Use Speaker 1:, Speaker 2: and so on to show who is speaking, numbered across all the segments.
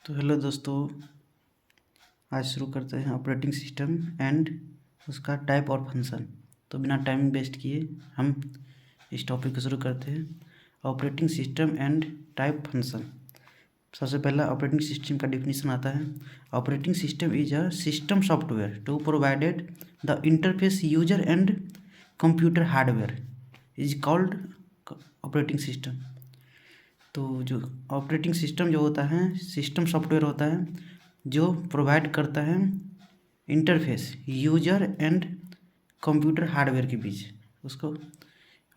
Speaker 1: तो हेलो दोस्तों, आज शुरू करते हैं ऑपरेटिंग सिस्टम एंड उसका टाइप और फंक्शन। तो बिना टाइम वेस्ट किए हम इस टॉपिक को शुरू करते हैं। Operating system and type function. सबसे पहला ऑपरेटिंग सिस्टम का डिफिनीशन आता है। Operating system is a system software to provided the interface user and computer hardware is called operating system. तो जो ऑपरेटिंग सिस्टम जो होता है, सिस्टम सॉफ्टवेयर होता है जो प्रोवाइड करता है interface user and computer hardware के बीच, उसको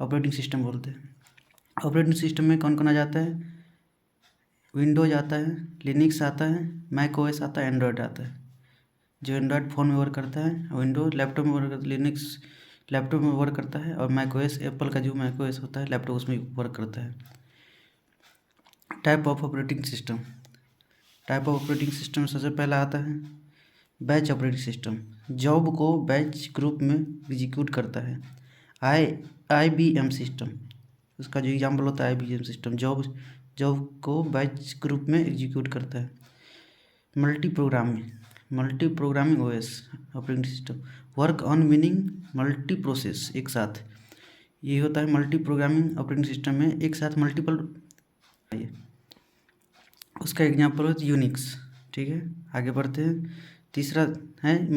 Speaker 1: ऑपरेटिंग सिस्टम बोलते हैं। ऑपरेटिंग सिस्टम में कौन कौन आ जाता है? विंडोज आता है, लिनक्स आता है, मैक ओएस आता है, एंड्रॉयड आता है। जो एंड्रॉयड फ़ोन में वर्क करता है, विंडोज लैपटॉप में वर्क करता है, लिनक्स लैपटॉप में वर्क करता है, और मैक ओएस एप्पल का जो मैक ओएस होता है लैपटॉप उसमें वर्क करता है। Type of operating system. Type of operating system सबसे पहला आता है बैच ऑपरेटिंग सिस्टम। जॉब को बैच ग्रुप में एग्जीक्यूट करता है। IBM सिस्टम, उसका जो एग्जाम्पल होता है IBM सिस्टम, जॉब जॉब को बैच ग्रुप में एग्जीक्यूट करता है। Multi programming OS operating system, work on meaning multi process एक साथ। ये होता है मल्टी प्रोग्रामिंग ऑपरेटिंग सिस्टम में एक साथ मल्टीपल। उसका एग्जाम्पल है यूनिक्स। ठीक है, आगे बढ़ते हैं। तीसरा है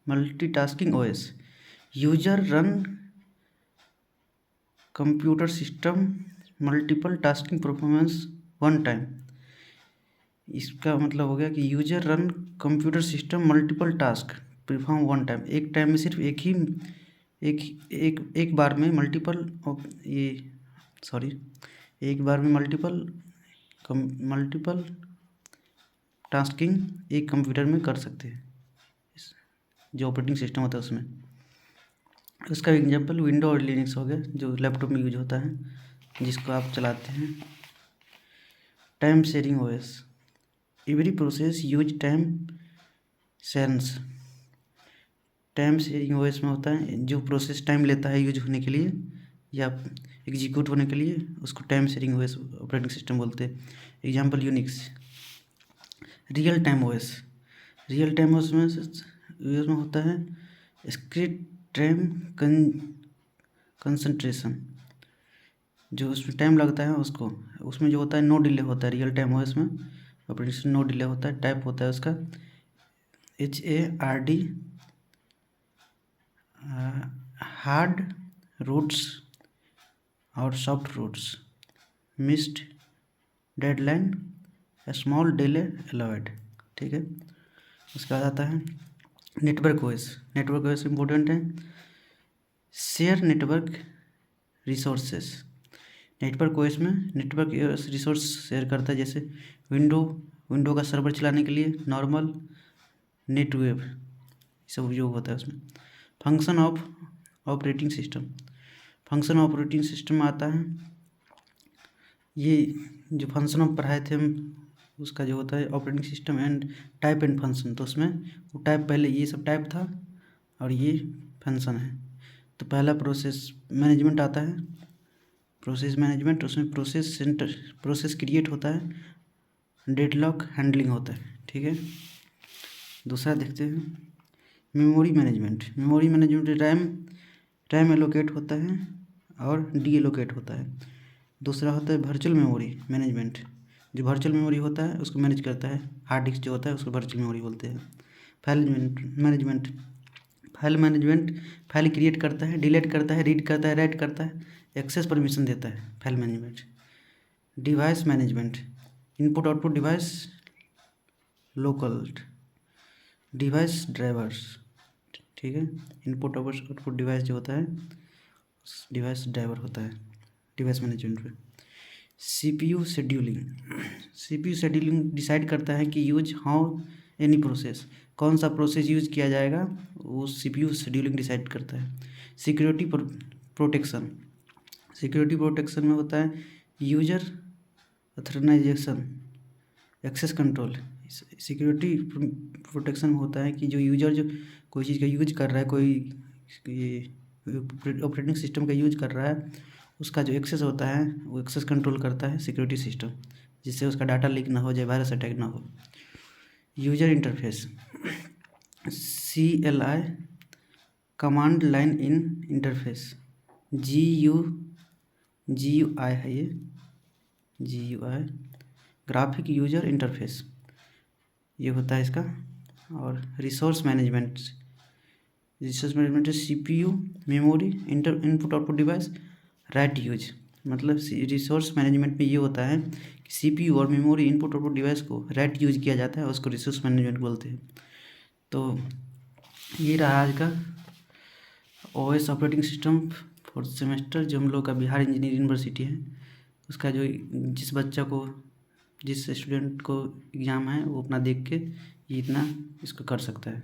Speaker 1: multitasking OS, user run computer system multiple tasking performance one time. इसका मतलब हो गया कि user run computer system multiple task perform one time, एक टाइम में सिर्फ एक बार में मल्टीपल टास्किंग एक कंप्यूटर में कर सकते हैं, जो ऑपरेटिंग सिस्टम होता है उसमें। उसका एग्जांपल विंडो और लिनक्स हो गया, जो लैपटॉप में यूज होता है, जिसको आप चलाते हैं। Time sharing OS, every process use time sense. Time sharing OS में होता है जो प्रोसेस टाइम लेता है यूज होने के लिए या एग्जीक्यूट होने के लिए, उसको time sharing OS operating system बोलते हैं। Example Unix. Real time OS में होता है स्क्रीन टाइम कंसंट्रेशन, जो उसमें टाइम लगता है उसमें जो होता है नो डिले होता है। रियल टाइम OS में ऑपरेटिंग नो डिले होता है। टाइप होता है उसका HARD, हार्ड रूट्स और soft roots, missed deadline, small delay allowed. ठीक है, उसके बाद आता है नेटवर्क OS इम्पोर्टेंट है। Share network resources. Network OS में नेटवर्क रिसोर्स शेयर करता है, जैसे विंडो का सर्वर चलाने के लिए नॉर्मल नेटवेव सब उपयोग होता है उसमें। फंक्शन ऑफ ऑपरेटिंग सिस्टम में आता है ये जो फंक्शन ऑफ पढ़ाए थे हम, उसका जो होता है operating system and type and function. तो उसमें वो टाइप, पहले ये सब टाइप था और ये फंक्शन है। तो पहला प्रोसेस मैनेजमेंट आता है। उसमें प्रोसेस क्रिएट होता है, डेडलॉक हैंडलिंग होता है। ठीक है, दूसरा देखते हैं मेमोरी मैनेजमेंट। रैम एलोकेट होता है और डी एलोकेट होता है। दूसरा होता है वर्चुअल मेमोरी मैनेजमेंट, जो वर्चुअल मेमोरी होता है उसको मैनेज करता है। हार्ड डिस्क जो होता है उसको वर्चुअल मेमोरी बोलते हैं। फाइल मैनेजमेंट, फाइल क्रिएट करता है, डिलीट करता है, रीड करता है, राइट करता है, एक्सेस परमिशन देता है। File management. Device management, input output device, local device drivers. ठीक है, इनपुट आउटपुट डिवाइस जो होता है डिवाइस ड्राइवर होता है डिवाइस मैनेजमेंट में। CPU शेड्यूलिंग डिसाइड करता है कि यूज हाउ एनी प्रोसेस, कौन सा प्रोसेस यूज किया जाएगा, वो CPU शेड्यूलिंग डिसाइड करता है। सिक्योरिटी प्रोटेक्शन में होता है user authorization, access control. Security protection होता है कि जो यूजर जो कोई चीज़ का यूज कर रहा है, कोई ऑपरेटिंग सिस्टम का यूज कर रहा है, उसका जो एक्सेस होता है वो एक्सेस कंट्रोल करता है सिक्योरिटी सिस्टम। जिससे उसका डाटा लीक ना हो जाए, वायरस अटैक ना हो। User interface CLI command line in interface, GUI है ये, GUI ग्राफिक यूजर इंटरफेस ये होता है इसका। और resource management CPU memory input output device right use. मतलब रिसोर्स मैनेजमेंट में ये होता है कि CPU और मेमोरी इनपुट आउटपुट डिवाइस को राइट यूज किया जाता है, उसको रिसोर्स मैनेजमेंट बोलते हैं। तो ये रहा आज का OS operating system 4th semester, जो हम लोग का बिहार इंजीनियरिंग यूनिवर्सिटी है उसका। जो जिस स्टूडेंट को एग्ज़ाम है वो अपना देख के ये इतना इसको कर सकता है।